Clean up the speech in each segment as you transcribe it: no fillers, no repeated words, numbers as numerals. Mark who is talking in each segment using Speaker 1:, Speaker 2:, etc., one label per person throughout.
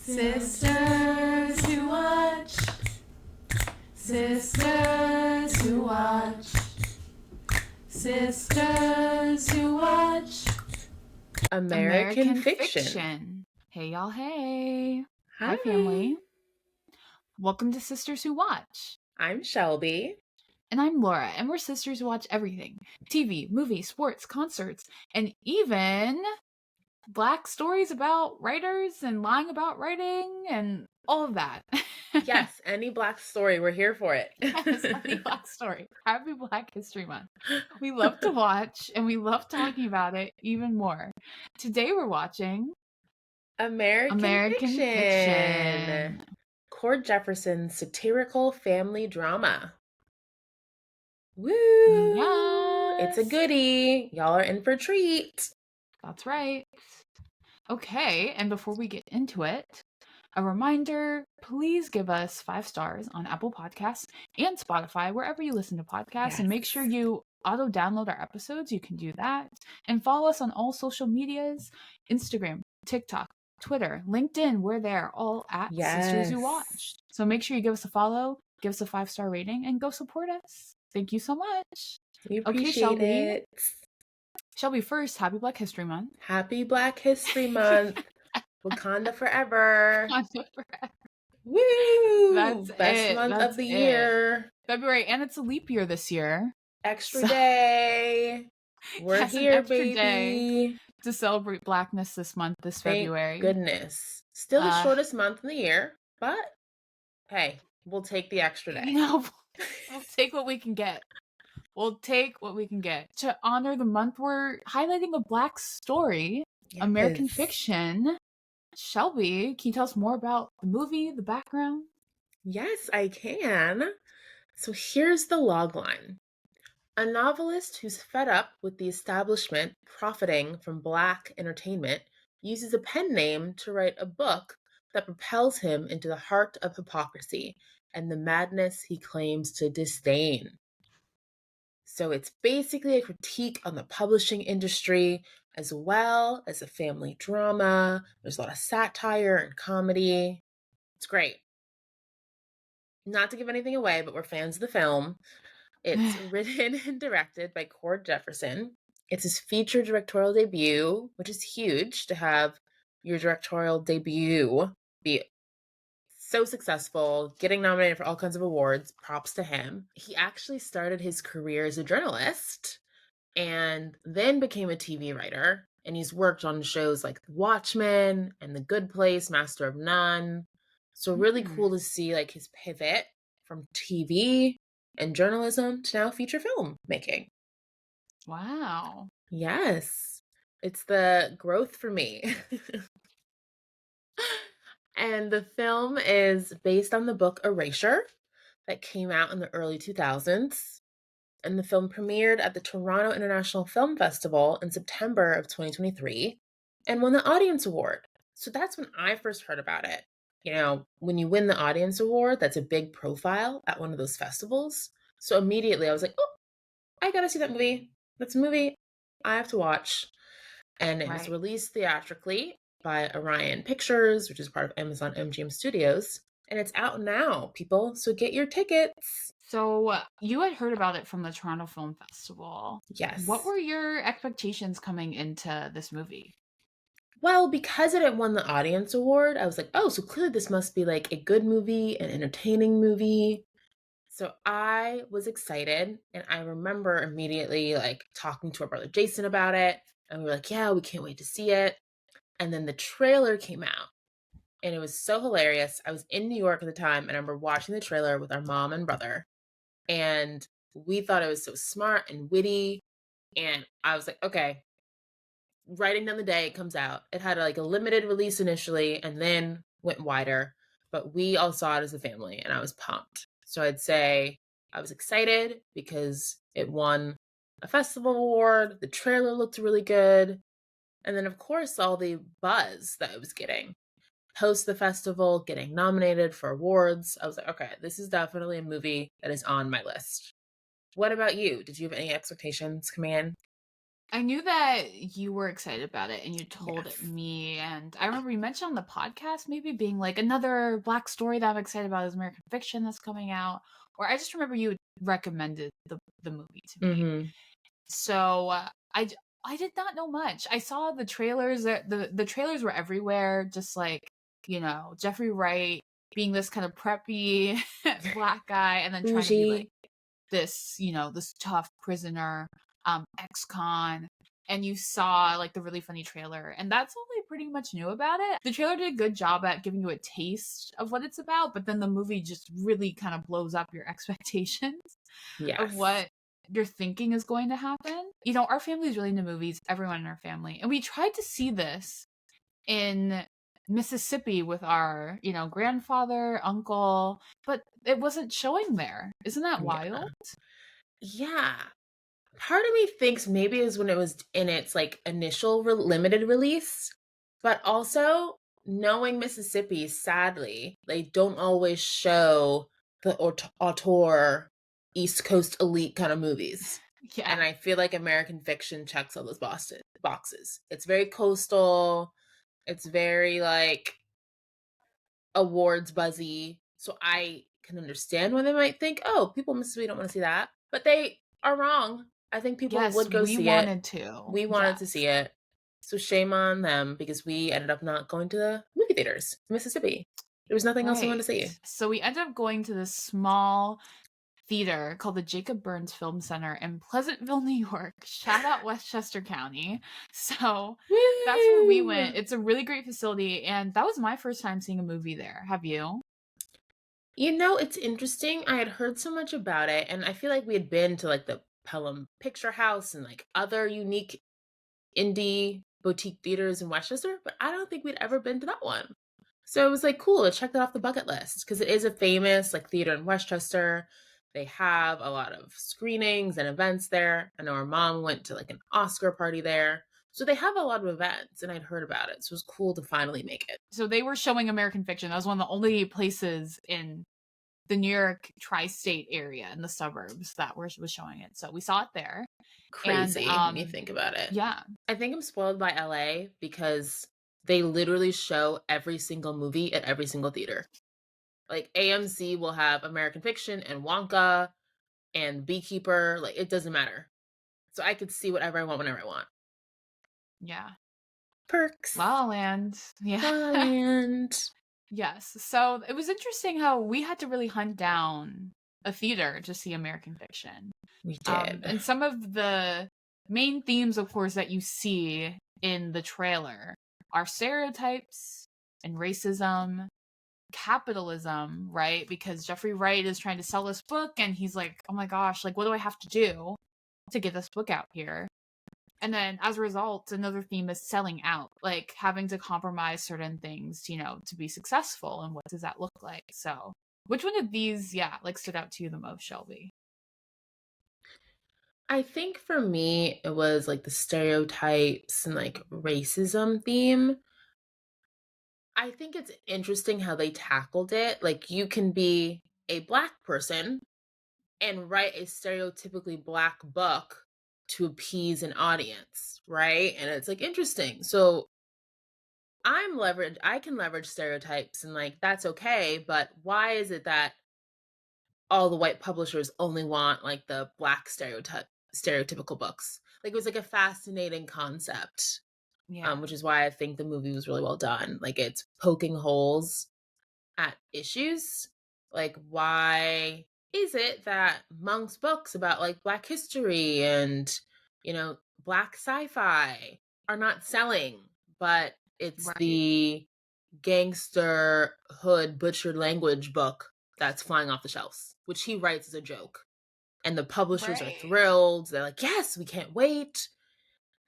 Speaker 1: Sisters who watch. Sisters who watch. Sisters who watch.
Speaker 2: American Fiction.
Speaker 1: Hey, y'all. Hey.
Speaker 2: Hi,
Speaker 1: family. Welcome to Sisters Who Watch.
Speaker 2: I'm Shelby.
Speaker 1: And I'm Laura, and we're sisters who watch everything. TV, movies, sports, concerts, and even Black stories about writers and lying about writing and all of that.
Speaker 2: Yes, any Black story, we're here for it.
Speaker 1: Yes, any Black story. Happy Black History Month. We love to watch, and we love talking about it even more. Today we're watching
Speaker 2: American Fiction. Cord Jefferson's satirical family drama. Woo!
Speaker 1: Yes.
Speaker 2: It's a goodie. Y'all are in for a treat.
Speaker 1: That's right. Okay, and before we get into it, a reminder, please give us 5 stars on Apple Podcasts and Spotify, wherever you listen to podcasts,
Speaker 2: Yes.
Speaker 1: and make sure you auto-download our episodes. You can do that. And follow us on all social medias, Instagram, TikTok, Twitter, LinkedIn. We're there, all at Sisters Who Watch. So make sure you give us a follow, give us a 5-star rating, and go support us. Thank you so much.
Speaker 2: We appreciate it.
Speaker 1: Shelby, first, happy Black History Month.
Speaker 2: Happy Black History Month. Wakanda forever.
Speaker 1: Wakanda forever.
Speaker 2: Woo!
Speaker 1: That's
Speaker 2: Best month of the year.
Speaker 1: February, and it's a leap year this year.
Speaker 2: Extra day. We're here, baby.
Speaker 1: Day to celebrate Blackness this month, this February.
Speaker 2: Thank goodness. Still the shortest month in the year, but hey, we'll take the extra day.
Speaker 1: No, we'll take what we can get. We'll take what we can get. To honor the month, we're highlighting a Black story, yes. American Fiction. Shelby, can you tell us more about the movie, the background?
Speaker 2: Yes, I can. So here's the logline. A novelist who's fed up with the establishment profiting from Black entertainment uses a pen name to write a book that propels him into the heart of hypocrisy and the madness he claims to disdain. So it's basically a critique on the publishing industry as well as a family drama. There's a lot of satire and comedy. It's great. Not to give anything away, but we're fans of the film. It's written and directed by Cord Jefferson. It's his feature directorial debut, which is huge to have your directorial debut be so successful, getting nominated for all kinds of awards. Props to him. He actually started his career as a journalist and then became a TV writer. And he's worked on shows like Watchmen and The Good Place, Master of None. So really cool to see like his pivot from TV and journalism to now feature film making.
Speaker 1: Wow.
Speaker 2: Yes. It's the growth for me. And the film is based on the book Erasure that came out in the early 2000s. And the film premiered at the Toronto International Film Festival in September of 2023 and won the Audience Award. So that's when I first heard about it. You know, when you win the Audience Award, that's a big profile at one of those festivals. So immediately I was like, oh, I gotta see that movie. That's a movie I have to watch. And it was released theatrically by Orion Pictures, which is part of Amazon MGM Studios. And it's out now, people. So get your tickets.
Speaker 1: So you had heard about it from the Toronto Film Festival.
Speaker 2: Yes.
Speaker 1: What were your expectations coming into this movie?
Speaker 2: Well, because it had won the Audience Award, I was like, oh, so clearly this must be like a good movie, an entertaining movie. So I was excited, and I remember immediately like talking to our brother Jason about it, and we were like, yeah, we can't wait to see it. And then the trailer came out, and it was so hilarious. I was in New York at the time, and I remember watching the trailer with our mom and brother, and we thought it was so smart and witty, and I was like, okay. Writing down the day it comes out. It had like a limited release initially, and then went wider, but we all saw it as a family, and I was pumped. So I'd say I was excited because it won a festival award. The trailer looked really good. And then, of course, all the buzz that it was getting. Post the festival, getting nominated for awards. I was like, okay, this is definitely a movie that is on my list. What about you? Did you have any expectations coming in?
Speaker 1: I knew that you were excited about it and you told it
Speaker 2: Yes.
Speaker 1: me. And I remember you mentioned on the podcast maybe being like, another Black story that I'm excited about is American Fiction that's coming out. Or I just remember you recommended the movie to me.
Speaker 2: Mm-hmm.
Speaker 1: So I did not know much. I saw the trailers. The trailers were everywhere. Just like, Jeffrey Wright being this kind of preppy Black guy, and then trying to be like
Speaker 2: Bougie.
Speaker 1: this, this tough prisoner, ex-con. And you saw like the really funny trailer, and that's all I pretty much knew about it. The trailer did a good job at giving you a taste of what it's about, but then the movie just really kind of blows up your expectations of
Speaker 2: Yes.
Speaker 1: what you're thinking is going to happen. Our family's really into movies, everyone in our family. And we tried to see this in Mississippi with our, grandfather, uncle, but it wasn't showing there. Isn't that
Speaker 2: Yeah.
Speaker 1: wild?
Speaker 2: Yeah. Part of me thinks maybe it was when it was in its like initial limited release, but also knowing Mississippi, sadly, they don't always show the auteur East Coast elite kind of movies. And
Speaker 1: Yeah.
Speaker 2: I feel like American Fiction checks all those boxes. It's very coastal. It's very like awards buzzy. So I can understand why they might think, oh, people in Mississippi don't want to see that. But they are wrong. I think people
Speaker 1: Yes,
Speaker 2: would go
Speaker 1: we
Speaker 2: see it.
Speaker 1: wanted to.
Speaker 2: We wanted to
Speaker 1: Yes.
Speaker 2: see it. So shame on them because we ended up not going to the movie theaters in Mississippi. There was nothing else we wanted to
Speaker 1: Right.
Speaker 2: see.
Speaker 1: So we ended up going to this small theater called the Jacob Burns Film Center in Pleasantville, New York. Shout out Westchester County. So that's where we
Speaker 2: Woo!
Speaker 1: went. It's a really great facility, and that was my first time seeing a movie there. Have you?
Speaker 2: It's interesting. I had heard so much about it, and I feel like we had been to like the Pelham Picture House and like other unique indie boutique theaters in Westchester, but I don't think we'd ever been to that one. So it was like cool to check that off the bucket list because it is a famous like theater in Westchester. They have a lot of screenings and events there. I know our mom went to like an Oscar party there. So they have a lot of events and I'd heard about it. So it was cool to finally make it.
Speaker 1: So they were showing American Fiction. That was one of the only places in the New York tri-state area in the suburbs that was showing it. So we saw it there. And
Speaker 2: Crazy when you think about it.
Speaker 1: yeah.
Speaker 2: I think I'm spoiled by LA because they literally show every single movie at every single theater. Like AMC will have American Fiction and Wonka and Beekeeper. Like it doesn't matter. So I could see whatever I want whenever I want.
Speaker 1: Yeah.
Speaker 2: Perks.
Speaker 1: La La Land.
Speaker 2: La
Speaker 1: Yeah.
Speaker 2: La Land.
Speaker 1: Yes. So it was interesting how we had to really hunt down a theater to see American Fiction.
Speaker 2: We did.
Speaker 1: And some of the main themes, of course, that you see in the trailer are stereotypes and racism, capitalism, right? Because Jeffrey Wright is trying to sell this book and he's like, oh my gosh, like, what do I have to do to get this book out here? And then as a result, another theme is selling out, like having to compromise certain things, to be successful. And what does that look like? So, which one of these, like stood out to you the most, Shelby?
Speaker 2: I think for me, it was like the stereotypes and like racism theme. I think it's interesting how they tackled it. Like, you can be a Black person and write a stereotypically Black book to appease an audience, right? And it's like interesting. So I can leverage stereotypes and like that's okay, but why is it that all the white publishers only want like the Black stereotypical books? Like it was like a fascinating concept,
Speaker 1: Yeah.
Speaker 2: which is why I think the movie was really well done. Like it's poking holes at issues. Like why is it that Monk's books about like Black history and Black sci-fi are not selling, but it's
Speaker 1: Right.
Speaker 2: the gangster hood butchered language book that's flying off the shelves, which he writes as a joke. And the publishers are
Speaker 1: Right.
Speaker 2: thrilled. They're like, yes, we can't wait.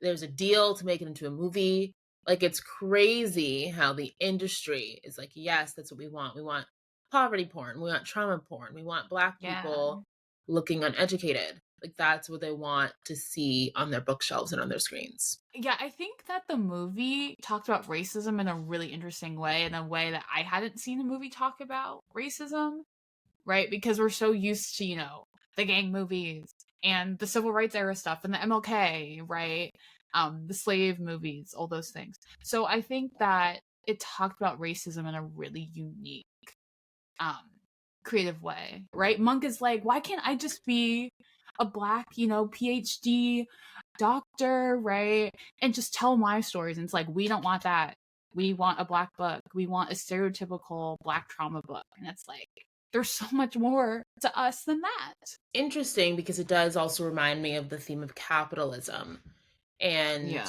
Speaker 2: There's a deal to make it into a movie. Like, it's crazy how the industry is like, yes, that's what we want. We want poverty porn. We want trauma porn. We want Black
Speaker 1: Yeah.
Speaker 2: people looking uneducated. Like, that's what they want to see on their bookshelves and on their screens.
Speaker 1: Yeah, I think that the movie talked about racism in a really interesting way, in a way that I hadn't seen a movie talk about racism, right? Because we're so used to, the gang movies and the civil rights era stuff and the MLK, right? The slave movies, all those things. So I think that it talked about racism in a really unique, um, creative way, right? Monk is like, why can't I just be a black, PhD doctor, right? And just tell my stories. And it's like, we don't want that. We want a black book. We want a stereotypical black trauma book. And it's like, there's so much more to us than that.
Speaker 2: Interesting, because it does also remind me of the theme of capitalism. And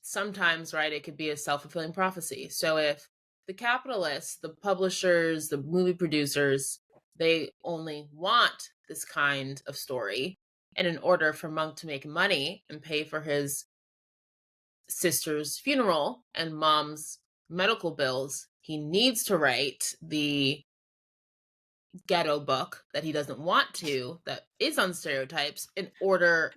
Speaker 2: sometimes, right, it could be a self-fulfilling prophecy. So if the capitalists, the publishers, the movie producers, they only want this kind of story, and in order for Monk to make money and pay for his sister's funeral and mom's medical bills, he needs to write the ghetto book that he doesn't want to, that is on stereotypes, in order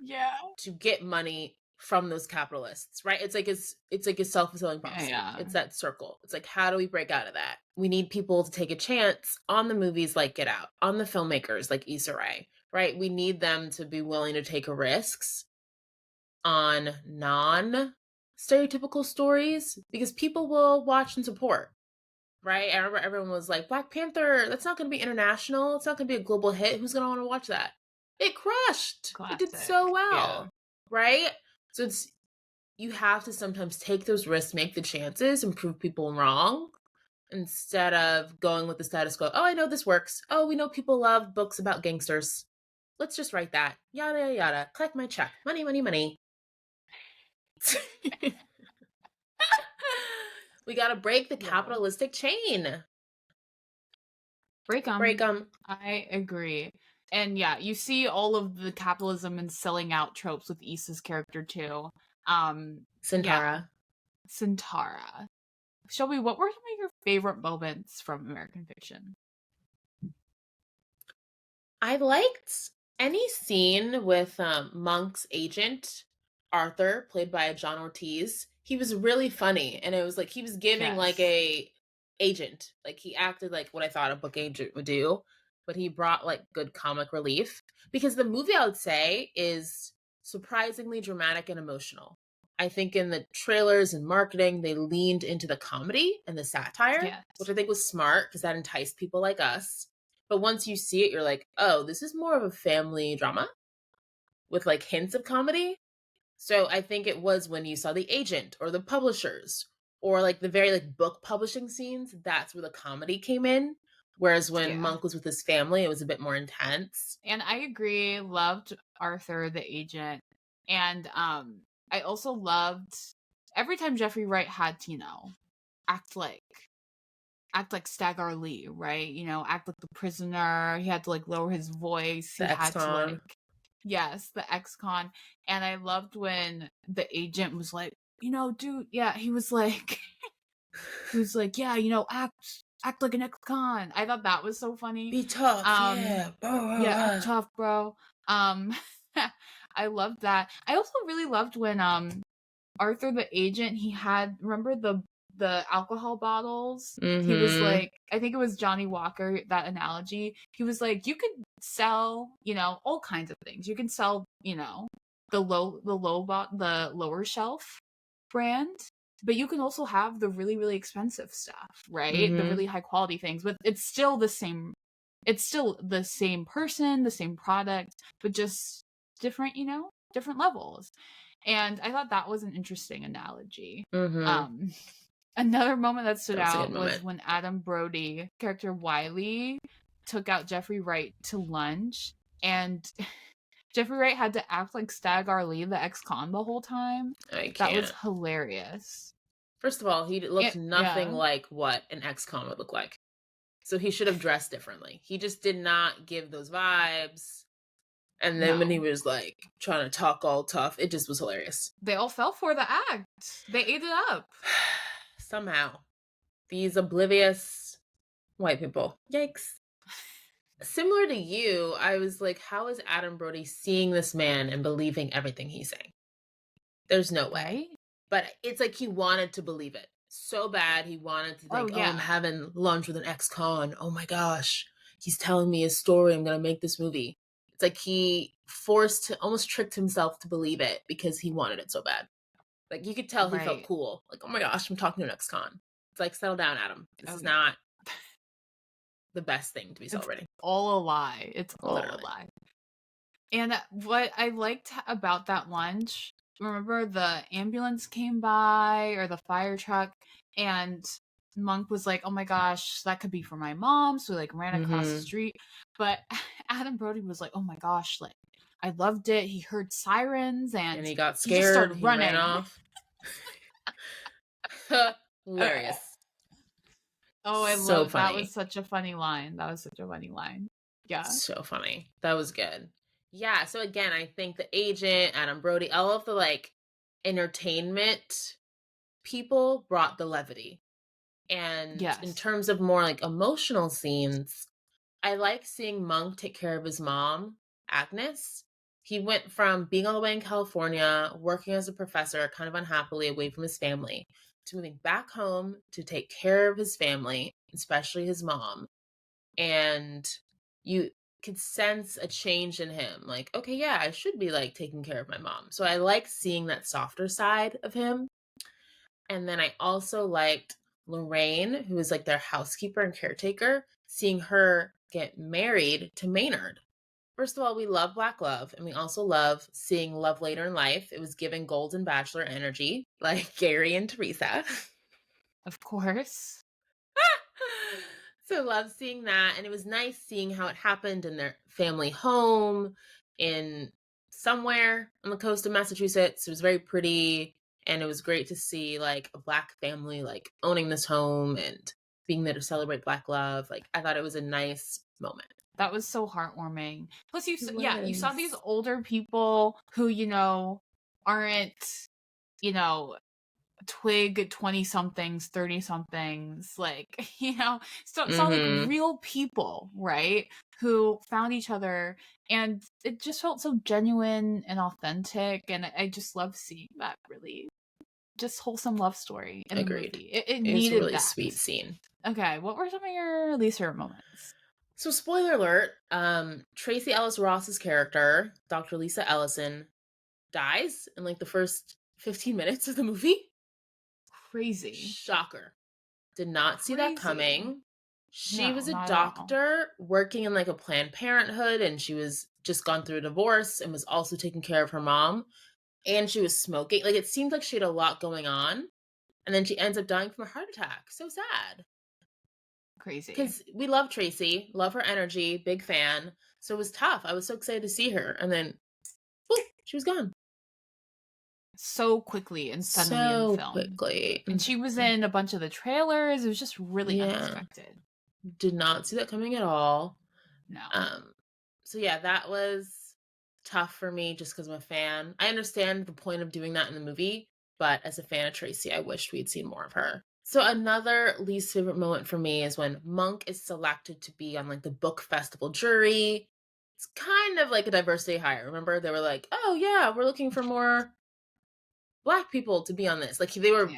Speaker 2: to get money from those capitalists, right? It's like a self-fulfilling prophecy. It's that circle. It's like, how do we break out of that? We need people to take a chance on the movies like Get Out, on the filmmakers like Issa Rae, right? We need them to be willing to take risks on non-stereotypical stories, because people will watch and support. Right? I remember everyone was like, Black Panther, that's not going to be international. It's not going to be a global hit. Who's going to want to watch that? It crushed. Classic. It did so well. Right? So you have to sometimes take those risks, make the chances, and prove people wrong, instead of going with the status quo. Oh, I know this works. Oh, we know people love books about gangsters. Let's just write that. Yada, yada, yada. Collect my check. Money, money, money. We gotta break the capitalistic chain.
Speaker 1: Break them.
Speaker 2: Break them.
Speaker 1: I agree. And you see all of the capitalism and selling out tropes with Issa's character too.
Speaker 2: Sintara.
Speaker 1: Sintara. Shelby, what were some of your favorite moments from American Fiction?
Speaker 2: I liked any scene with Monk's agent, Arthur, played by John Ortiz. He was really funny, and it was like he was giving like a agent. Like he acted like what I thought a book agent would do, but he brought like good comic relief, because the movie, I would say, is surprisingly dramatic and emotional. I think in the trailers and marketing, they leaned into the comedy and the satire, which I think was smart, because that enticed people like us. But once you see it, you're like, oh, this is more of a family drama with like hints of comedy. So I think it was when you saw the agent or the publishers or like the very like book publishing scenes, that's where the comedy came in. Whereas when Monk was with his family, it was a bit more intense.
Speaker 1: And I agree, loved Arthur the agent. And I also loved every time Jeffrey Wright had to, act like Stagg R Leigh, right? Act like the prisoner. He had to like lower his voice. He had to like, the ex-con. And I loved when the agent was like, dude, he was like, act like an ex-con. I thought that was so funny.
Speaker 2: Be tough,
Speaker 1: be tough, bro. I loved that. I also really loved when Arthur the agent, he had, remember the alcohol bottles?
Speaker 2: Mm-hmm.
Speaker 1: He was like, I think it was Johnny Walker, that analogy. He was like, you could sell, all kinds of things. You can sell, the lower shelf brand, but you can also have the really, really expensive stuff, right?
Speaker 2: Mm-hmm.
Speaker 1: The really high quality things, but it's still the same person, the same product, but just different, different levels. And I thought that was an interesting analogy.
Speaker 2: Mm-hmm.
Speaker 1: Another moment that stood out was when Adam Brody, character Wiley, took out Jeffrey Wright to lunch, and Jeffrey Wright had to act like Stagg R Leigh, the ex-con, the whole time. That was hilarious.
Speaker 2: First of all, he looked nothing like what an ex-con would look like. So he should have dressed differently. He just did not give those vibes. And then when he was like trying to talk all tough, it just was hilarious.
Speaker 1: They all fell for the act. They ate it up.
Speaker 2: Somehow. These oblivious white people. Yikes. Similar to you, I was like, how is Adam Brody seeing this man and believing everything he's saying? There's no way. Right? But it's like he wanted to believe it so bad. He wanted to think, I'm having lunch with an ex-con. Oh my gosh. He's telling me his story. I'm going to make this movie. It's like he almost tricked himself to believe it because he wanted it so bad. Like, you could tell he felt cool. Like, oh my gosh, I'm talking to an ex-con. It's like, settle down, Adam. This is not the best thing to be celebrating.
Speaker 1: It's all a lie. It's all
Speaker 2: Literally.
Speaker 1: a lie. And what I liked about that lunch, remember the ambulance came by or the fire truck, and Monk was like, oh my gosh, that could be for my mom. So like ran across the street. But Adam Brody was like, oh my gosh, like I loved it. He heard sirens and
Speaker 2: he got scared.
Speaker 1: He just started running.
Speaker 2: Ran off. Hilarious.
Speaker 1: Oh, I love that. Was such a funny line. Yeah.
Speaker 2: So funny. That was good. Yeah, so again, I think the agent, Adam Brody, all of the like entertainment people brought the levity. And in terms of more like emotional scenes, I like seeing Monk take care of his mom, Agnes. He went from being all the way in California, working as a professor, kind of unhappily away from his family, to moving back home to take care of his family, especially his mom. And you could sense a change in him. Like, okay, yeah, I should be like taking care of my mom. So I like seeing that softer side of him. And then I also liked Lorraine, who was like their housekeeper and caretaker, seeing her get married to Maynard. First of all, we love Black love, and we also love seeing love later in life. It was giving Golden Bachelor energy, like Gary and Teresa.
Speaker 1: Of course.
Speaker 2: So I love seeing that, and it was nice seeing how it happened in their family home in somewhere on the coast of Massachusetts. It was very pretty, and it was great to see like a Black family like owning this home and being there to celebrate Black love. Like, I thought it was a nice moment.
Speaker 1: That was so heartwarming. Plus, you saw these older people who, you know, aren't, you know, twig 20-somethings, 30-somethings, like, you know, saw like real people, right, who found each other, and it just felt so genuine and authentic, and I just love seeing that really just wholesome love story in the movie. It needed a really
Speaker 2: sweet scene.
Speaker 1: Okay, what were some of your least favorite moments?
Speaker 2: So, spoiler alert, Tracy Ellis Ross's character, Dr. Lisa Ellison, dies in like the first 15 minutes of the movie.
Speaker 1: Crazy.
Speaker 2: Shocker. Did not see that coming. She was a doctor working in like a Planned Parenthood, and she was just gone through a divorce and was also taking care of her mom. And she was smoking. Like, it seemed like she had a lot going on. And then she ends up dying from a heart attack. So sad.
Speaker 1: Crazy.
Speaker 2: Because we love Tracy, love her energy, big fan. So it was tough. I was so excited to see her. And then, whoop, she was gone.
Speaker 1: So quickly and suddenly in the film.
Speaker 2: Quickly.
Speaker 1: And she was in a bunch of the trailers. It was just really unexpected.
Speaker 2: Did not see that coming at all.
Speaker 1: No.
Speaker 2: So yeah, that was tough for me just because I'm a fan. I understand the point of doing that in the movie, but as a fan of Tracy, I wished we'd seen more of her. So another least favorite moment for me is when Monk is selected to be on like the book festival jury. It's kind of like a diversity hire. Remember, they were like, oh yeah, we're looking for more Black people to be on this. Like, they were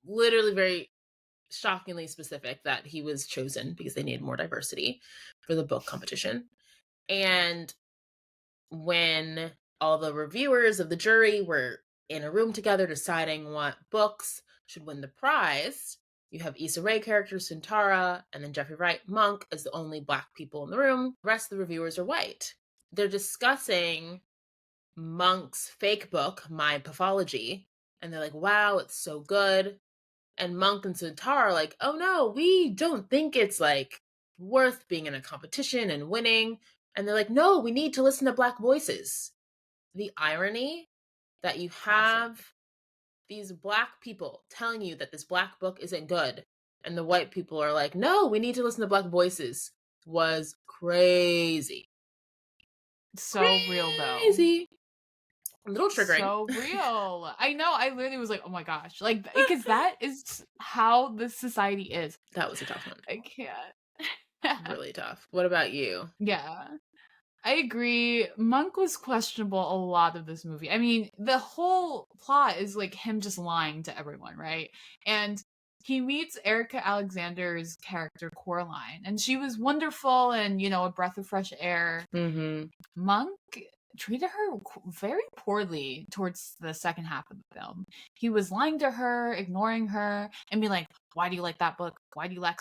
Speaker 2: literally very shockingly specific that he was chosen because they needed more diversity for the book competition. And when all the reviewers of the jury were in a room together deciding what books should win the prize, you have Issa Rae character Sintara and then Jeffrey Wright Monk as the only Black people in the room. The rest of the reviewers are white. They're discussing Monk's fake book, My Pathology, and they're like, wow, it's so good. And Monk and Sintara are like, oh no, we don't think it's like worth being in a competition and winning. And they're like, no, we need to listen to Black voices. The irony that you have these Black people telling you that this Black book isn't good, and the white people are like, no, we need to listen to Black voices, was crazy.
Speaker 1: So real, though.
Speaker 2: A little triggering.
Speaker 1: So real. I know. I literally was like, oh my gosh. Like, because that is how this society is.
Speaker 2: That was a tough one.
Speaker 1: I can't.
Speaker 2: Really tough. What about you?
Speaker 1: Yeah. I agree. Monk was questionable a lot of this movie. I mean, the whole plot is like him just lying to everyone, right? And he meets Erica Alexander's character Coraline, and she was wonderful and, you know, a breath of fresh air.
Speaker 2: Mm-hmm.
Speaker 1: Monk treated her very poorly towards the second half of the film. He was lying to her, ignoring her, and be like, why do you like that book? Why do you like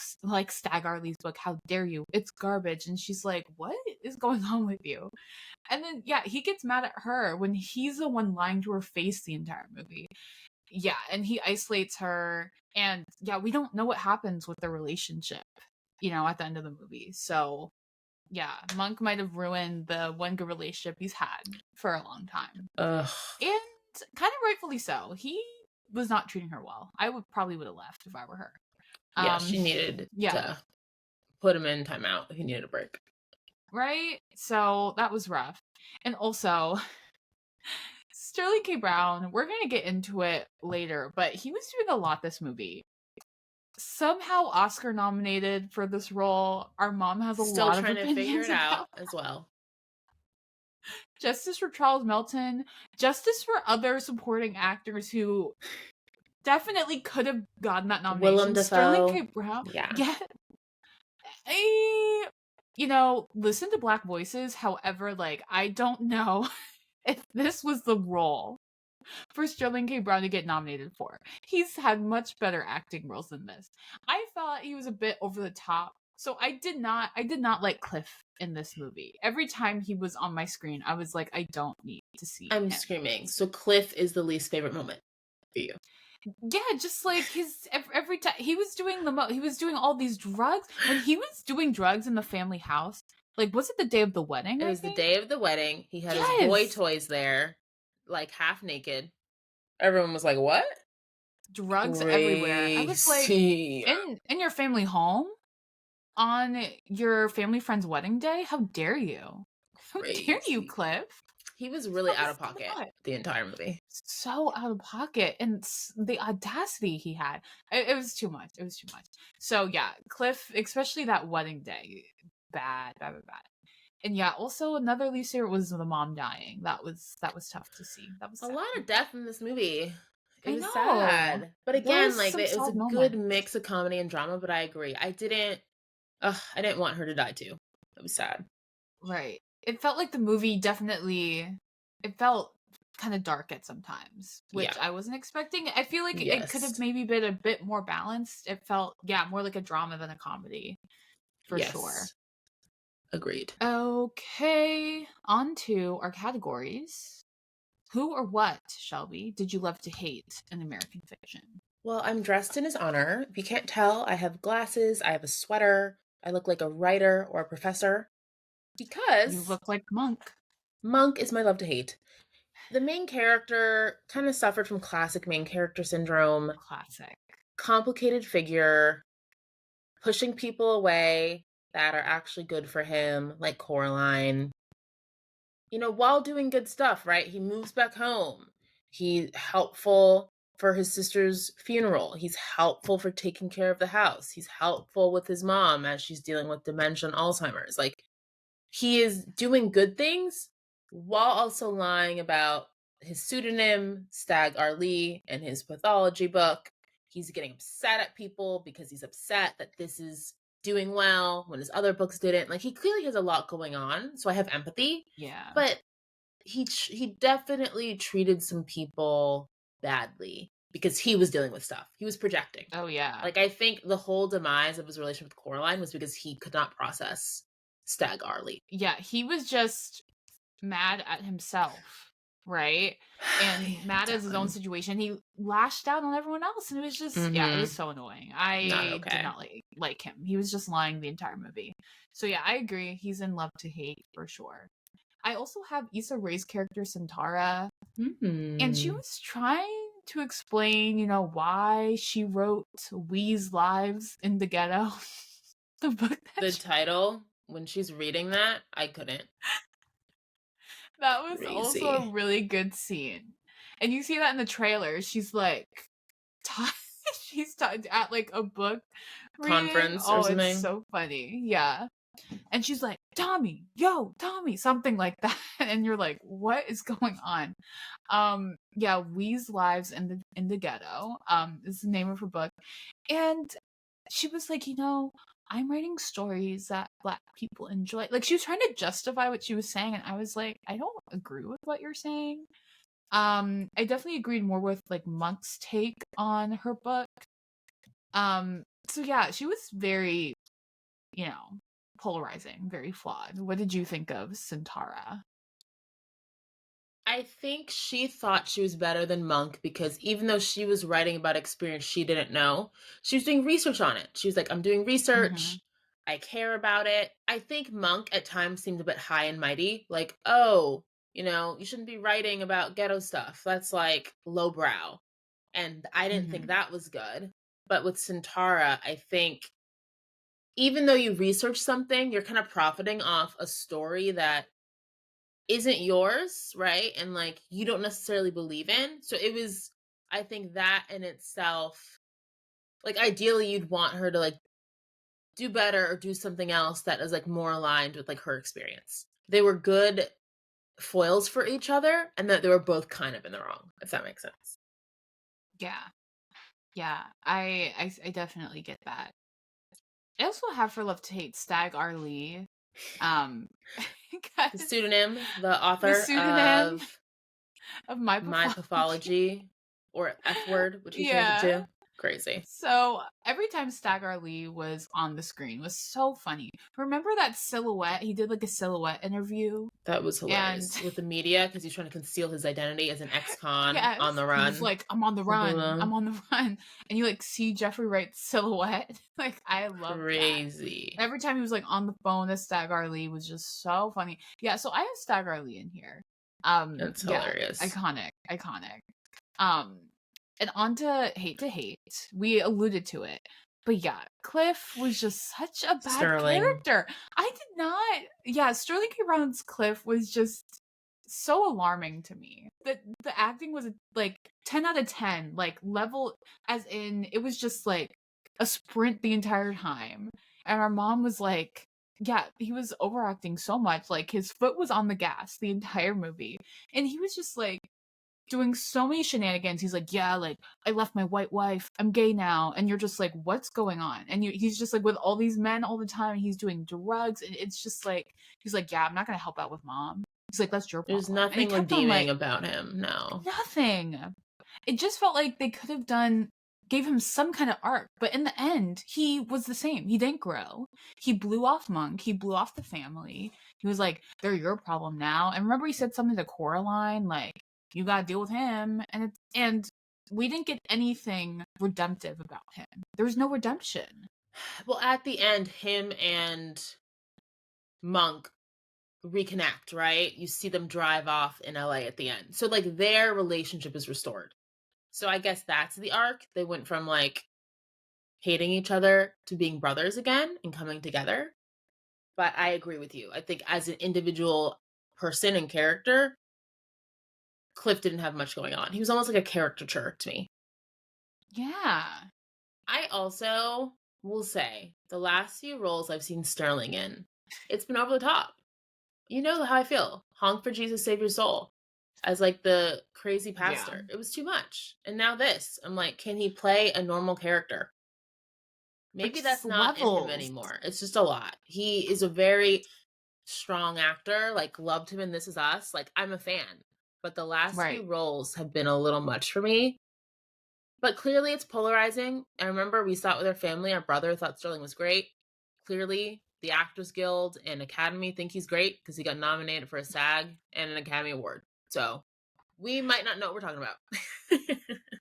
Speaker 1: Stagg R Leigh's book? How dare you? It's garbage. And she's like, what is going on with you? And then, yeah, he gets mad at her when he's the one lying to her face the entire movie. Yeah, and he isolates her. And yeah, we don't know what happens with their relationship, you know, at the end of the movie. So yeah, Monk might have ruined the one good relationship he's had for a long time.
Speaker 2: Ugh.
Speaker 1: And kind of rightfully so. He was not treating her well. I probably would have left if I were her.
Speaker 2: Yeah, she needed to put him in timeout. He needed a break.
Speaker 1: Right? So that was rough. And also, Sterling K. Brown, we're going to get into it later, but he was doing a lot this movie. Somehow Oscar nominated for this role. Our mom has a
Speaker 2: Still
Speaker 1: lot of
Speaker 2: trying
Speaker 1: opinions
Speaker 2: to figure it out
Speaker 1: about
Speaker 2: as well.
Speaker 1: Justice for Charles Melton, justice for other supporting actors who definitely could have gotten that nomination.
Speaker 2: Willem Dafoe.
Speaker 1: Sterling K. Brown.
Speaker 2: Yeah.
Speaker 1: You know, listen to Black Voices. However, like, I don't know if this was the role for Sterling K. Brown to get nominated for. He's had much better acting roles than this. I thought he was a bit over the top. So I did not like Cliff in this movie. Every time he was on my screen, I was like, I don't need to see
Speaker 2: I'm
Speaker 1: him.
Speaker 2: screaming. So Cliff is the least favorite moment for you.
Speaker 1: Yeah, just like his every time he was doing he was doing all these drugs. When he was doing drugs in the family house, like, was it the day of the wedding?
Speaker 2: It was the day of the wedding. He had his boy toys there, like half naked. Everyone was like, "What?"
Speaker 1: Drugs everywhere. I was like, in your family home on your family friend's wedding day? How dare you? How dare you, Cliff?
Speaker 2: He was really out of pocket the entire movie.
Speaker 1: So out of pocket. And the audacity he had. It was too much. It was too much. So yeah, Cliff, especially that wedding day. Bad. And yeah, also another least favorite was the mom dying. That was tough to see. That was sad.
Speaker 2: A lot of death in this movie. It was
Speaker 1: know.
Speaker 2: sad. But again, like, it was a good
Speaker 1: moments.
Speaker 2: mix of comedy and drama, but I agree. I didn't want her to die too. It was sad.
Speaker 1: Right. It felt like the movie it felt kind of dark at sometimes, which I wasn't expecting. I feel like it could have maybe been a bit more balanced. It felt, more like a drama than a comedy, for sure.
Speaker 2: Agreed.
Speaker 1: Okay, on to our categories. Who or what, Shelby, did you love to hate in American fiction?
Speaker 2: Well, I'm dressed in his honor. If you can't tell, I have glasses, I have a sweater, I look like a writer or a professor. Because
Speaker 1: you look like Monk.
Speaker 2: Monk is my love to hate. The main character kind of suffered from classic main character syndrome.
Speaker 1: Classic.
Speaker 2: Complicated figure, pushing people away that are actually good for him, like Coraline. You know, while doing good stuff, right? He moves back home. He's helpful for his sister's funeral. He's helpful for taking care of the house. He's helpful with his mom as she's dealing with dementia and Alzheimer's. Like, he is doing good things while also lying about his pseudonym, Stagg R Leigh, and his pathology book. He's getting upset at people because he's upset that this is doing well when his other books didn't. Like, he clearly has a lot going on, so I have empathy.
Speaker 1: Yeah.
Speaker 2: But he definitely treated some people badly because he was dealing with stuff. He was projecting.
Speaker 1: Oh, yeah.
Speaker 2: Like, I think the whole demise of his relationship with Coraline was because he could not process Stagg R Leigh.
Speaker 1: Yeah, he was just mad at himself, right? And mad at his own situation. He lashed out on everyone else, and it was just, it was so annoying. I did not like him. He was just lying the entire movie. So yeah, I agree. He's in love to hate, for sure. I also have Issa Rae's character, Santara, and she was trying to explain, you know, why she wrote We's Lives in the Ghetto. The book
Speaker 2: the title, when she's reading that, I couldn't.
Speaker 1: That was also a really good scene. And you see that in the trailer. She's like, she's at like a book
Speaker 2: conference or something.
Speaker 1: It's so funny. Yeah. And she's like, Tommy, yo, Tommy, something like that. And you're like, what is going on? Yeah, Wee's Lives in the Ghetto, is the name of her book. And she was like, I'm writing stories that Black people enjoy. Like, she was trying to justify what she was saying, and I was like, I don't agree with what you're saying. I definitely agreed more with like Monk's take on her book. So yeah, she was very, polarizing, very flawed. What did you think of Sintara?
Speaker 2: I think she thought she was better than Monk because even though she was writing about experience she didn't know, she was doing research on it. She was like, I'm doing research. I care about it. I think Monk at times seemed a bit high and mighty. Like, oh, you shouldn't be writing about ghetto stuff. That's like lowbrow. And I didn't think that was good. But with Sintara, I think even though you research something, you're kind of profiting off a story that isn't yours, right? And like you don't necessarily believe in. So it was, I think that in itself, like ideally you'd want her to like do better or do something else that is like more aligned with like her experience. They were good foils for each other and that they were both kind of in the wrong, if that makes sense.
Speaker 1: Yeah. Yeah. I definitely get that. I also have for love to hate Stagg R Leigh.
Speaker 2: The pseudonym, the
Speaker 1: The
Speaker 2: author
Speaker 1: pseudonym of My
Speaker 2: My
Speaker 1: Pathology.
Speaker 2: Pathology, or F Word, which he changed it
Speaker 1: Yeah.
Speaker 2: to. Crazy.
Speaker 1: So every time Stagg R Leigh was on the screen was so funny. Remember that silhouette? He did like a silhouette interview.
Speaker 2: That was hilarious.
Speaker 1: And
Speaker 2: with the media, because he's trying to conceal his identity as an ex-con
Speaker 1: yes,
Speaker 2: on the
Speaker 1: he
Speaker 2: run.
Speaker 1: was like, I'm on the run. I'm on the run. And you like see Jeffrey Wright's silhouette. Like, I love
Speaker 2: Crazy.
Speaker 1: that. Every time he was like on the phone, this Stagg R Leigh was just so funny. Yeah, so I have Stagg R Leigh in here.
Speaker 2: That's hilarious.
Speaker 1: Iconic. And on to Hate. We alluded to it. But yeah, Cliff was just such a bad character. I did not. Yeah, Sterling K. Brown's Cliff was just so alarming to me. The acting was like 10 out of 10, like level, as in it was just like a sprint the entire time. And our mom was like, yeah, he was overacting so much. Like his foot was on the gas the entire movie. And he was just like doing so many shenanigans. He's like, yeah, like I left my white wife, I'm gay now. And you're just like, what's going on? And he's just like with all these men all the time. He's doing drugs, and it's just like, he's like, yeah, I'm not gonna help out with mom. He's like, that's your problem.
Speaker 2: There's nothing redeeming about him. No,
Speaker 1: nothing. It just felt like they could have gave him some kind of arc, but in the end he was the same. He didn't grow. He blew off Monk. He blew off the family. He was like, they're your problem now. And remember he said something to Coraline like, you gotta deal with him. And we didn't get anything redemptive about him. There was no redemption.
Speaker 2: Well, at the end, him and Monk reconnect, right? You see them drive off in LA at the end. So like their relationship is restored. So I guess that's the arc. They went from like hating each other to being brothers again and coming together. But I agree with you. I think as an individual person and character, Cliff didn't have much going on. He was almost like a caricature to me.
Speaker 1: Yeah.
Speaker 2: I also will say the last few roles I've seen Sterling in, it's been over the top. You know how I feel. Honk for Jesus, Save Your Soul. As like the crazy pastor. Yeah. It was too much. And now this. I'm like, can he play a normal character? Maybe that's not in him anymore. It's just a lot. He is a very strong actor. Like, loved him in This Is Us. Like, I'm a fan. But the last few roles have been a little much for me. But clearly it's polarizing. I remember we saw it with our family. Our brother thought Sterling was great. Clearly the Actors Guild and Academy think he's great because he got nominated for a SAG and an Academy Award. So we might not know what we're talking about.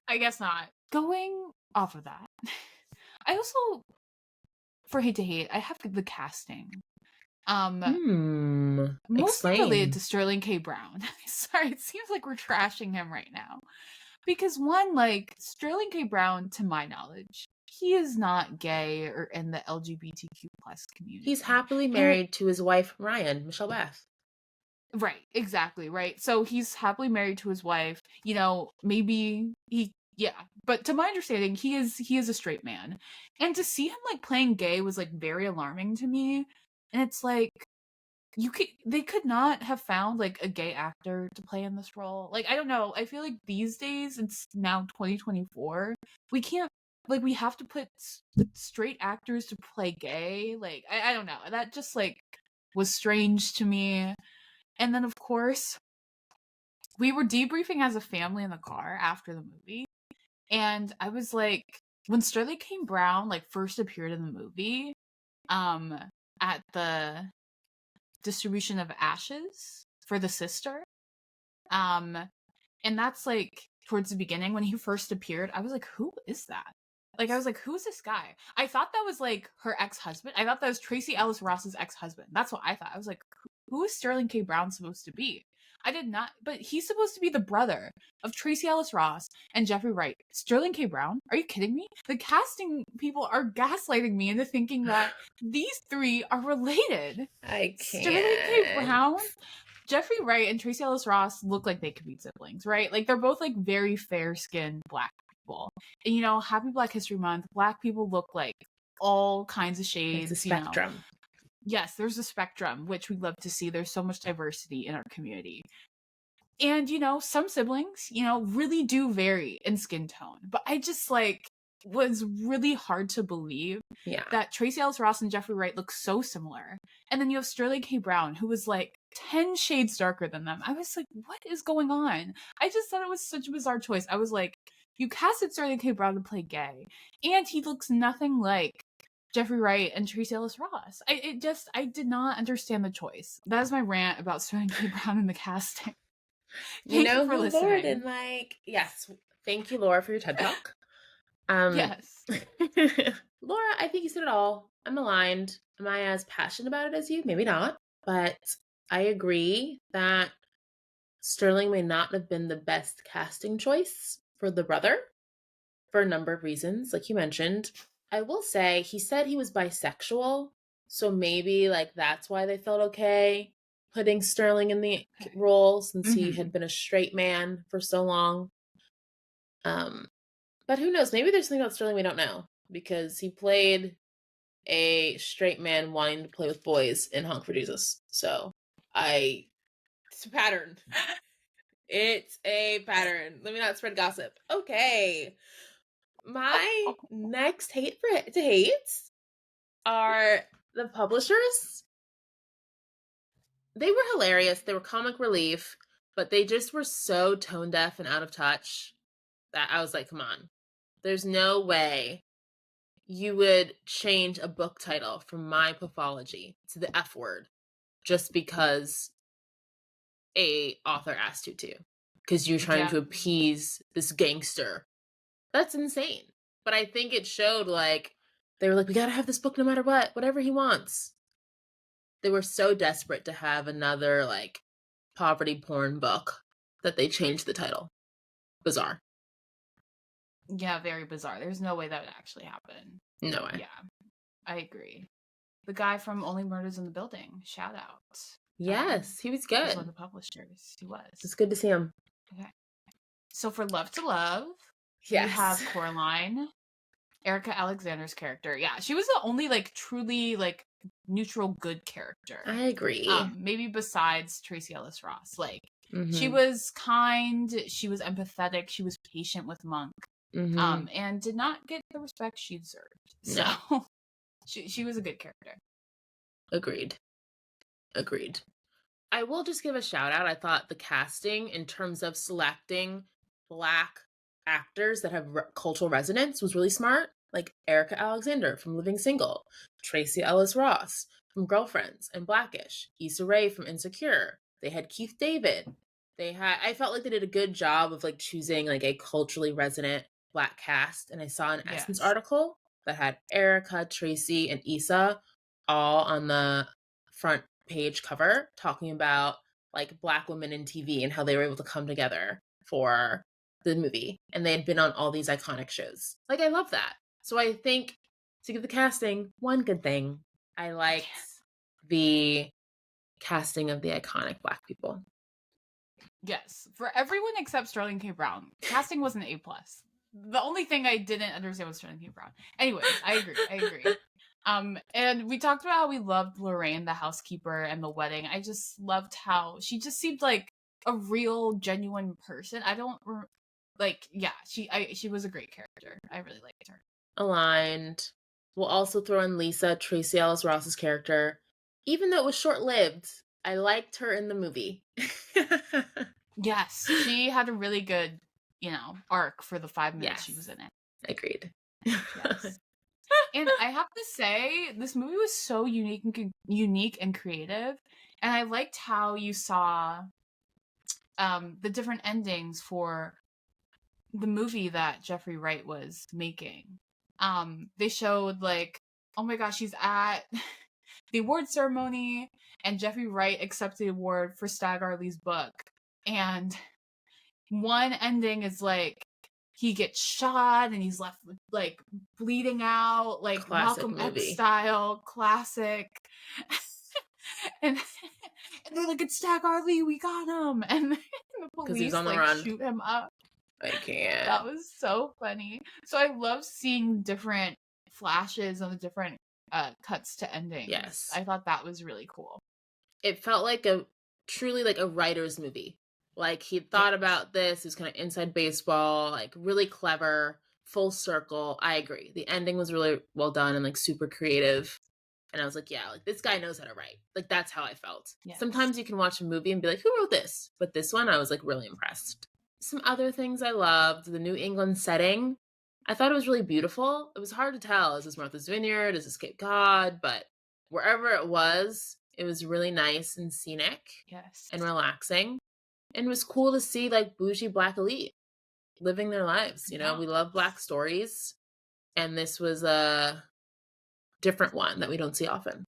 Speaker 1: I guess not. Going off of that, I also, for Hate to Hate, I have the casting. Mostly related to Sterling K. Brown. Sorry, it seems like we're trashing him right now. Because one, like, Sterling K. Brown, to my knowledge, he is not gay or in the LGBTQ plus community.
Speaker 2: He's happily married to his wife, Ryan, Michelle Beth.
Speaker 1: Right, exactly, right? So he's happily married to his wife. You know, maybe but to my understanding, he is a straight man. And to see him like playing gay was like very alarming to me. And it's like, they could not have found like a gay actor to play in this role. Like, I don't know. I feel like these days, it's now 2024. We can't, like, we have to put straight actors to play gay. Like, I don't know. That just like was strange to me. And then of course, we were debriefing as a family in the car after the movie, and I was like, when Sterling K. Brown like first appeared in the movie, um, at the distribution of ashes for the sister, um, and that's like towards the beginning when he first appeared, I was like, who is that? Like, I was like, who's this guy? I thought that was like her ex-husband. I thought that was Tracy Ellis Ross's ex-husband. That's what I thought. I was like, who is Sterling K. Brown supposed to be? I did not, but he's supposed to be the brother of Tracy Ellis Ross and Jeffrey Wright. Sterling K. Brown? Are you kidding me? The casting people are gaslighting me into thinking that these three are related.
Speaker 2: I can't.
Speaker 1: Sterling K. Brown, Jeffrey Wright, and Tracy Ellis Ross look like they could be siblings, right? Like, they're both like very fair-skinned Black people. And, you know, happy Black History Month. Black people look like all kinds of shades.
Speaker 2: It's a spectrum.
Speaker 1: You know. Yes, there's a spectrum, which we love to see. There's so much diversity in our community. And, you know, some siblings, you know, really do vary in skin tone. But I just, like, was really hard to believe that Tracy Ellis Ross and Jeffrey Wright look so similar. And then you have Sterling K. Brown, who was, like, 10 shades darker than them. I was like, what is going on? I just thought it was such a bizarre choice. I was like, you casted Sterling K. Brown to play gay, and he looks nothing like Jeffrey Wright and Tracy Ellis Ross. I did not understand the choice. That is my rant about Sterling K. Brown in the casting. Thank you for listening.
Speaker 2: Lord, and like, yes, thank you, Laura, for your TED Talk.
Speaker 1: Yes.
Speaker 2: Laura, I think you said it all. I'm aligned. Am I as passionate about it as you? Maybe not, but I agree that Sterling may not have been the best casting choice for the brother for a number of reasons, like you mentioned. I will say he said he was bisexual, so maybe like that's why they felt okay putting Sterling in the role, since he had been a straight man for so long. But who knows? Maybe there's something about Sterling we don't know, because he played a straight man wanting to play with boys in Honk for Jesus. So it's a pattern. It's a pattern. Let me not spread gossip. Okay. My next hate to hate are the publishers. They were hilarious. They were comic relief, but they just were so tone deaf and out of touch that I was like, come on. There's no way you would change a book title from My Pathology to the F word just because a author asked you to, because you're trying to appease this gangster. That's insane. But I think it showed, like, they were like, we gotta have this book no matter what, whatever he wants. They were so desperate to have another, like, poverty porn book that they changed the title. Bizarre.
Speaker 1: Yeah, very bizarre. There's no way that would actually happen.
Speaker 2: No way.
Speaker 1: Yeah, I agree. The guy from Only Murders in the Building, shout out.
Speaker 2: Yes, he was good.
Speaker 1: He was one of the publishers. He was.
Speaker 2: It's good to see him.
Speaker 1: Okay. So for Love to Love, you have Coraline, Erica Alexander's character. Yeah, she was the only, like, truly, like, neutral good character.
Speaker 2: I agree.
Speaker 1: Maybe besides Tracy Ellis Ross. Like, she was kind, she was empathetic, she was patient with Monk, and did not get the respect she deserved. So, no. she was a good character.
Speaker 2: Agreed. I will just give a shout out. I thought the casting in terms of selecting Black actors that have cultural resonance was really smart. Like Erica Alexander from Living Single, Tracy Ellis Ross from Girlfriends and Blackish, Issa Rae from Insecure. They had Keith David. I felt like they did a good job of like choosing like a culturally resonant Black cast. And I saw an Essence article that had Erica, Tracy, and Issa all on the front page cover talking about like Black women in TV and how they were able to come together for the movie. And they had been on all these iconic shows. Like, I love that. So I think, to give the casting one good thing, I liked the casting of the iconic Black people.
Speaker 1: Yes, for everyone except Sterling K. Brown, casting was an A+. The only thing I didn't understand was Sterling K. Brown. Anyways, I agree. And we talked about how we loved Lorraine, the housekeeper, and the wedding. I just loved how she just seemed like a real, genuine person. I don't like, yeah, she was a great character. I really liked her.
Speaker 2: Aligned. We'll also throw in Lisa, Tracy Ellis Ross's character. Even though it was short lived, I liked her in the movie.
Speaker 1: Yes, she had a really good, arc for the 5 minutes she was in it.
Speaker 2: Agreed.
Speaker 1: Yes. And I have to say, this movie was so unique and creative, and I liked how you saw the different endings for the movie that Jeffrey Wright was making. They showed like, oh my gosh, he's at the award ceremony, and Jeffrey Wright accepted the award for Stagg R Leigh's book, and one ending is like he gets shot and he's left like bleeding out, like
Speaker 2: Classic
Speaker 1: Malcolm
Speaker 2: movie.
Speaker 1: X style, classic. and they're like, it's Stagg R Leigh, we got him, and the police
Speaker 2: on the
Speaker 1: like
Speaker 2: run.
Speaker 1: shoot him up.
Speaker 2: I can't.
Speaker 1: That was so funny. So I love seeing different flashes on the different cuts to endings.
Speaker 2: Yes,
Speaker 1: I thought that was really cool.
Speaker 2: It felt like truly like a writer's movie. Like he thought about this. He was kind of inside baseball, like really clever, full circle. I agree. The ending was really well done and like super creative. And I was like, yeah, like this guy knows how to write. Like that's how I felt. Yes. Sometimes you can watch a movie and be like, who wrote this? But this one, I was like really impressed. Some other things I loved, the New England setting. I thought it was really beautiful. It was hard to tell. Is this Martha's Vineyard? Is this Cape Cod? But wherever it was really nice and scenic.
Speaker 1: Yes.
Speaker 2: And relaxing. And it was cool to see like bougie Black elite living their lives. You know, we love Black stories. And this was a different one that we don't see often.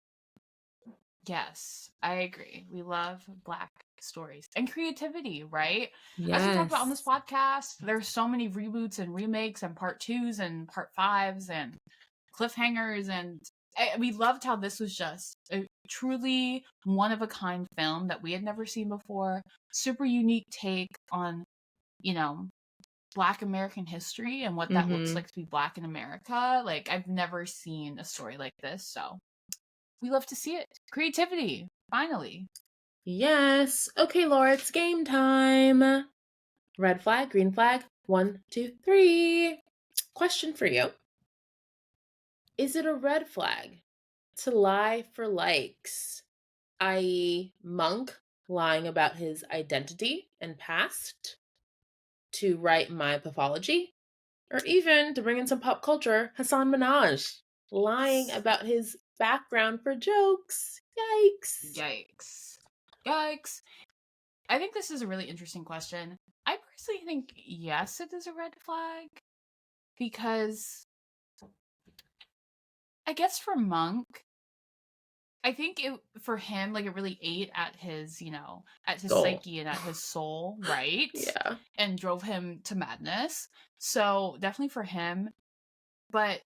Speaker 1: Yes, I agree. We love Black stories and creativity, right?
Speaker 2: Yes.
Speaker 1: As we talk about on this podcast, there's so many reboots and remakes and part 2s and part 5s and cliffhangers, and we loved how this was just a truly one-of-a-kind film that we had never seen before. Super unique take on, Black American history and what that looks like to be Black in America. Like, I've never seen a story like this, so we love to see it. Creativity, finally.
Speaker 2: Yes. Okay, Laura, it's game time. Red flag, green flag. 1, 2, 3. Question for you. Is it a red flag to lie for likes, i.e. Monk lying about his identity and past to write My Pathology? Or even, to bring in some pop culture, Hasan Minhaj lying about his background for jokes. Yikes.
Speaker 1: Yikes. I think this is a really interesting question. I personally think yes, it is a red flag, because I guess for Monk, I think for him, like, it really ate at his, at his psyche and at his soul, right?
Speaker 2: Yeah.
Speaker 1: And drove him to madness. So definitely for him. But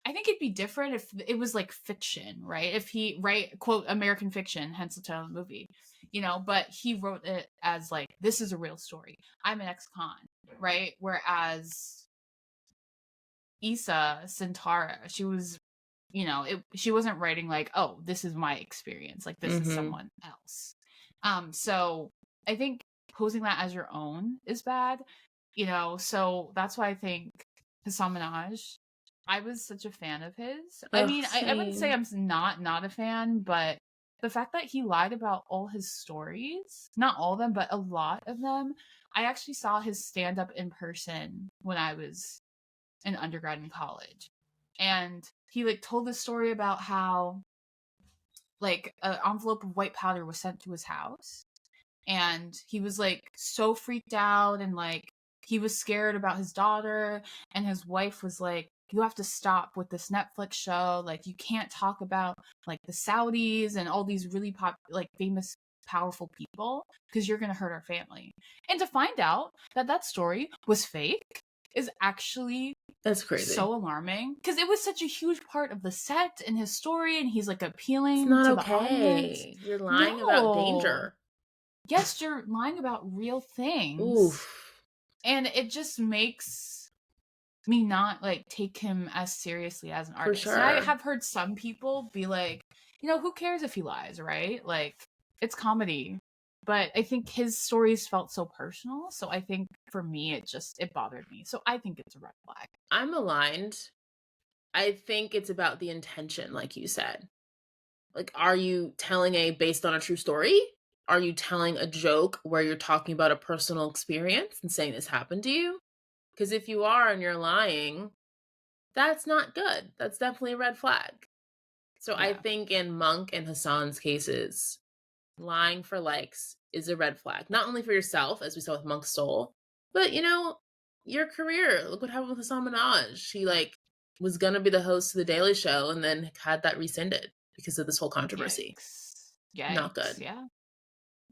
Speaker 1: I think it'd be different if it was like fiction, right? If he quote American fiction, hence the title of the movie, but he wrote it as like, this is a real story. I'm an ex-con, right? Whereas Issa Sintara, she was, she wasn't writing like, oh, this is my experience, like this is someone else. So I think posing that as your own is bad, so that's why I think Hasan Minhaj, I was such a fan of his. I mean, I wouldn't say I'm not a fan, but the fact that he lied about all his stories, not all of them, but a lot of them, I actually saw his stand-up in person when I was an undergrad in college. And he like told this story about how like an envelope of white powder was sent to his house. And he was like so freaked out, and like he was scared about his daughter, and his wife was like, you have to stop with this Netflix show. Like, you can't talk about like the Saudis and all these really famous, powerful people, because you're going to hurt our family. And to find out that story was fake is actually
Speaker 2: that's crazy.
Speaker 1: So alarming, because it was such a huge part of the set and his story, and he's like appealing
Speaker 2: it's not
Speaker 1: to
Speaker 2: okay.
Speaker 1: The audience.
Speaker 2: You're lying about danger.
Speaker 1: Yes, you're lying about real things.
Speaker 2: Oof.
Speaker 1: And it just makes me not like take him as seriously as an
Speaker 2: For
Speaker 1: artist. And I
Speaker 2: sure.
Speaker 1: have heard some people be like, who cares if he lies, right? Like, it's comedy. But I think his stories felt so personal, so I think for me it bothered me. So I think it's a red flag.
Speaker 2: I'm aligned. I think it's about the intention, like you said. Like, are you telling based on a true story? Are you telling a joke where you're talking about a personal experience and saying this happened to you? Because if you are and you're lying, that's not good. That's definitely a red flag. So I
Speaker 1: Yeah.
Speaker 2: think in Monk and Hassan's cases, lying for likes is a red flag. Not only for yourself, as we saw with Monk's Soul, but your career. Look what happened with Hassan Minaj. She was gonna be the host of the Daily Show and then had that rescinded because of this whole controversy.
Speaker 1: Yikes.
Speaker 2: Not
Speaker 1: Yikes.
Speaker 2: good.
Speaker 1: Yeah.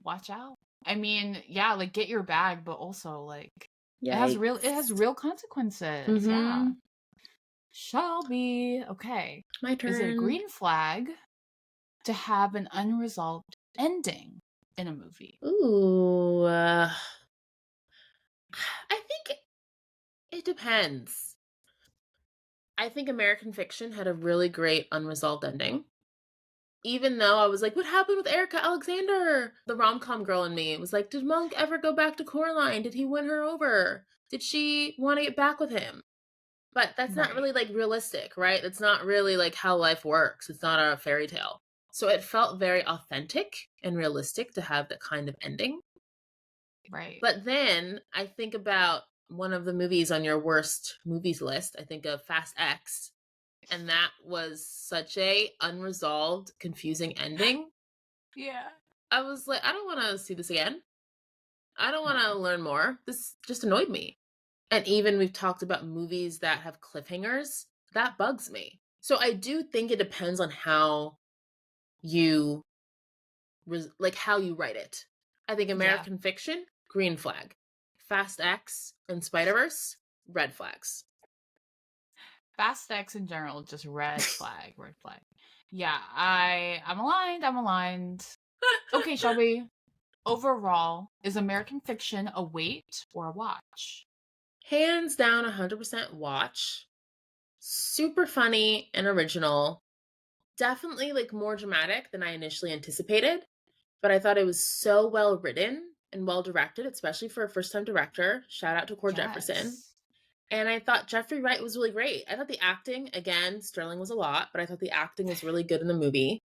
Speaker 1: Watch out. I mean, yeah, like get your bag, but also like
Speaker 2: Yikes.
Speaker 1: it has real consequences. Yeah.
Speaker 2: Mm-hmm.
Speaker 1: Shelby. Okay.
Speaker 2: My
Speaker 1: Is it a
Speaker 2: turn.
Speaker 1: green flag to have an unresolved ending in a movie?
Speaker 2: Ooh. I think it depends. I think American Fiction had a really great unresolved ending. Even though I was like, what happened with Erica Alexander? The rom-com girl in me was like, did Monk ever go back to Coraline? Did he win her over? Did she want to get back with him? But that's not
Speaker 1: Right.
Speaker 2: really realistic, right? It's not really how life works. It's not a fairy tale. So it felt very authentic and realistic to have that kind of ending.
Speaker 1: Right.
Speaker 2: But then I think about one of the movies on your worst movies list. I think of Fast X, and that was such a unresolved, confusing ending.
Speaker 1: Yeah.
Speaker 2: I was like, I don't want to see this again. I don't want to
Speaker 1: No.
Speaker 2: learn more. This just annoyed me. And even we've talked about movies that have cliffhangers. That bugs me. So I do think it depends on how you how you write it. I think
Speaker 1: Yeah.
Speaker 2: American Fiction, green flag. Fast X and Spider-Verse, red flags.
Speaker 1: Fast X in general, just red flag, red flag. Yeah, I'm aligned. I'm aligned. Okay, Shelby. Overall, is American Fiction a wait or a watch?
Speaker 2: Hands down 100% watch. Super funny and original. Definitely more dramatic than I initially anticipated, but I thought it was so well written and well directed, especially for a first time director. Shout out to Cord Jefferson.
Speaker 1: Yes.
Speaker 2: And I thought Jeffrey Wright was really great. I thought the acting, again, Sterling was a lot, but I thought the acting was really good in the movie.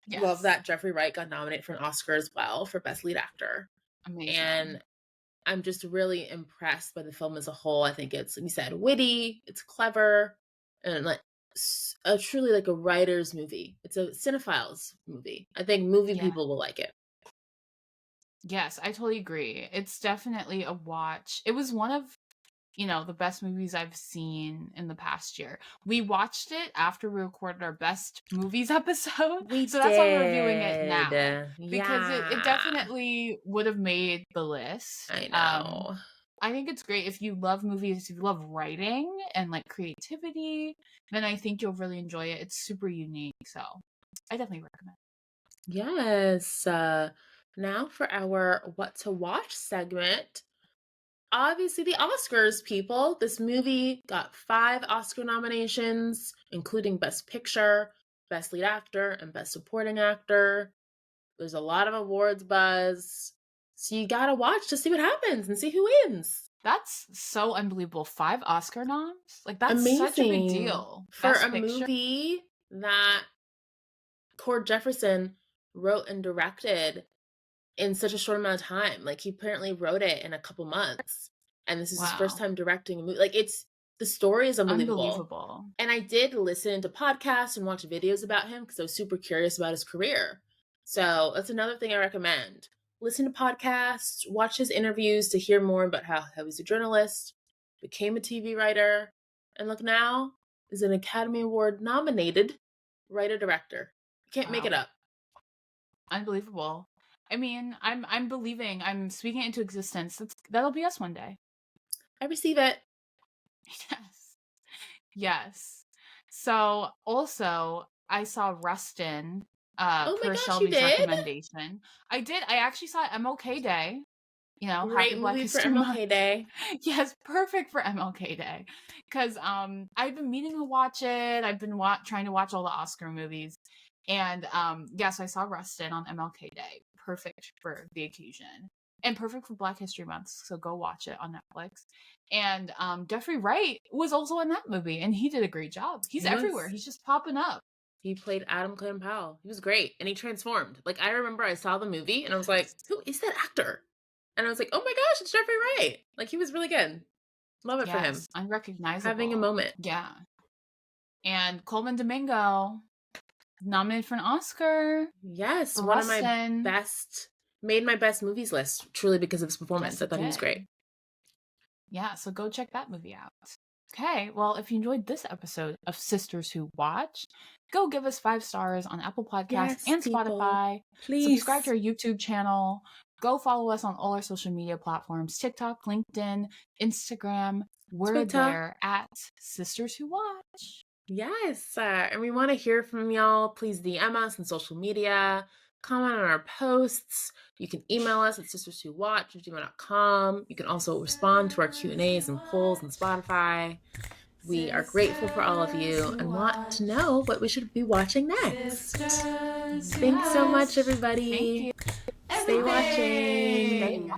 Speaker 2: Love
Speaker 1: Yes.
Speaker 2: that Jeffrey Wright got nominated for an Oscar as well for Best Lead Actor.
Speaker 1: Amazing.
Speaker 2: And I'm just really impressed by the film as a whole. I think it's, like we said, witty, it's clever, and a truly a writer's movie. It's a cinephile's movie. I think movie
Speaker 1: Yeah.
Speaker 2: people will like it.
Speaker 1: Yes, I totally agree. It's definitely a watch. It was one of, the best movies I've seen in the past year. We watched it after we recorded our best movies episode.
Speaker 2: We
Speaker 1: So that's why we're reviewing it
Speaker 2: did.
Speaker 1: now. Because it
Speaker 2: Yeah.
Speaker 1: definitely would have made the list.
Speaker 2: I know.
Speaker 1: I think it's great if you love movies, if you love writing and creativity, then I think you'll really enjoy it. It's super unique. So I definitely recommend.
Speaker 2: Yes. Now for our What to Watch segment. Obviously, the Oscars, people. This movie got 5 Oscar nominations, including Best Picture, Best Lead Actor, and Best Supporting Actor. There's a lot of awards buzz. So you gotta watch to see what happens and see who wins.
Speaker 1: That's so unbelievable. 5 Oscar noms? That's such a big
Speaker 2: Amazing.
Speaker 1: deal.
Speaker 2: For
Speaker 1: Best
Speaker 2: a
Speaker 1: Picture?
Speaker 2: movie that Cord Jefferson wrote and directed in such a short amount of time. He apparently wrote it in a couple months. And this is his first
Speaker 1: Wow.
Speaker 2: time directing a movie. The story is unbelievable.
Speaker 1: Unbelievable.
Speaker 2: And I did listen to podcasts and watch videos about him because I was super curious about his career. So that's another thing I recommend. Listen to podcasts, watch his interviews to hear more about how he's a journalist, became a TV writer, and look now is an Academy Award nominated writer-director. You can't make it
Speaker 1: Wow.
Speaker 2: up.
Speaker 1: Unbelievable. I mean, I'm believing, I'm speaking it into existence. That'll be us one day.
Speaker 2: I receive it.
Speaker 1: Yes. Yes. So also I saw Rustin
Speaker 2: Oh my
Speaker 1: per
Speaker 2: gosh, you
Speaker 1: Shelby's
Speaker 2: did?
Speaker 1: recommendation. I did. I actually saw MLK Day. You know,
Speaker 2: Great
Speaker 1: happy Black
Speaker 2: movie for
Speaker 1: History Month.
Speaker 2: MLK Day.
Speaker 1: Yes, perfect for MLK Day. Because I've been meaning to watch it. I've been trying to watch all the Oscar movies. And yes, I saw Rustin on MLK Day. Perfect for the occasion. And perfect for Black History Month. So go watch it on Netflix. And Jeffrey Wright was also in that movie. And he did a great job. He's everywhere. He's just popping up.
Speaker 2: He played Adam Clayton Powell. He was great. And he transformed. Like, I remember I saw the movie and I was like, who is that actor? And I was like, oh my gosh, it's Jeffrey Wright. Like, he was really good. Love it for him.
Speaker 1: Unrecognizable.
Speaker 2: Having a moment.
Speaker 1: Yeah. And Coleman Domingo, nominated for an Oscar.
Speaker 2: Yes, one of my best, made my best movies list, truly because of his performance. Yes, I thought he was great.
Speaker 1: Yeah, so go check that movie out. Okay, well, if you enjoyed this episode of Sisters Who Watch, go give us 5 stars on Apple Podcasts and Spotify. Please. Subscribe to our YouTube channel. Go follow us on all our social media platforms, TikTok, LinkedIn, Instagram. We're Twitter. There at Sisters Who Watch.
Speaker 2: Yes, and we want to hear from y'all. Please DM us on social media. Comment on our posts. You can email us at sisterswhowatch@gmail.com. You can also respond to our Q&As and polls on Spotify. We are grateful for all of you and want to know what we should be watching next. Thanks so much, everybody.
Speaker 1: Thank you.
Speaker 2: Stay watching.